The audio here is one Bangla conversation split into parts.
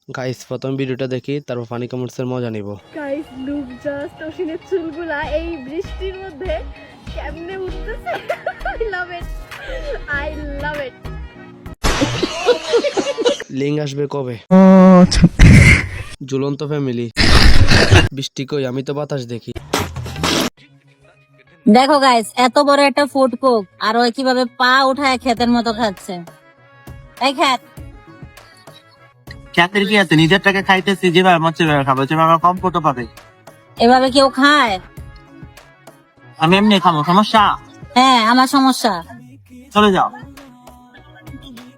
গাইস প্রথম ভিডিওটা দেখি তারপর ফানি কমেন্টসের মজা নিব। গাইস লুক জাস্ট অসিনের চুলগুলা এই বৃষ্টির মধ্যে কেমনে উঠতেছে। I love it, I love it. Link আসবে কবে? ঝুলন্ত ফ্যামিলি। বৃষ্টি কই? আমি তো বাতাস দেখি। দেখো গাইস, এত বড় একটা ফুড কুক আর ওই কিভাবে পা উঠায় ক্ষেতের মতো খাচ্ছে। এই ক্ষেত খ্যাতের কি আছে? নিজের টাকা খাইতেছি, যেভাবে মন সেভাবে খাবো, যেভাবে কমফোর্টও পাবে। এভাবে কেউ খায়? আমি এমনি খাবো, সমস্যা? হ্যাঁ, আমার সমস্যা। চলে যাও।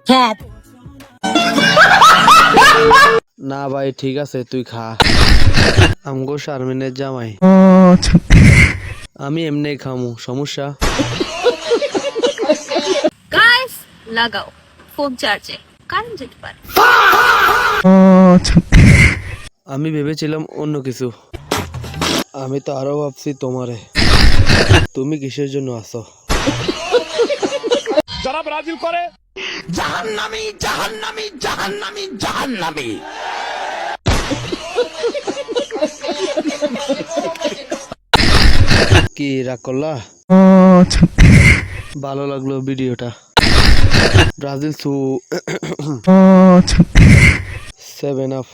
ক্ষেত না ভাই ঠিক আছে, তুই খা। আমগো শারমিনের জামাই, আমি এমনি খামু, সমস্যা? গাইস লাগাও ফোন চার্জে, কারেন্ট যেতে পারে। আমি ভেবেছিলাম অন্য কিছু। আমি তো আরো ভাবছি তোমারে, তুমি কিসের জন্য আসো? যারা ব্রাজিল করে জাহান্নামী জাহান্নামী জাহান্নামী জাহান্নামী। কি রাগ করলা? ভালো লাগলো ভিডিওটা। ব্রাজিল সু 7 আপ।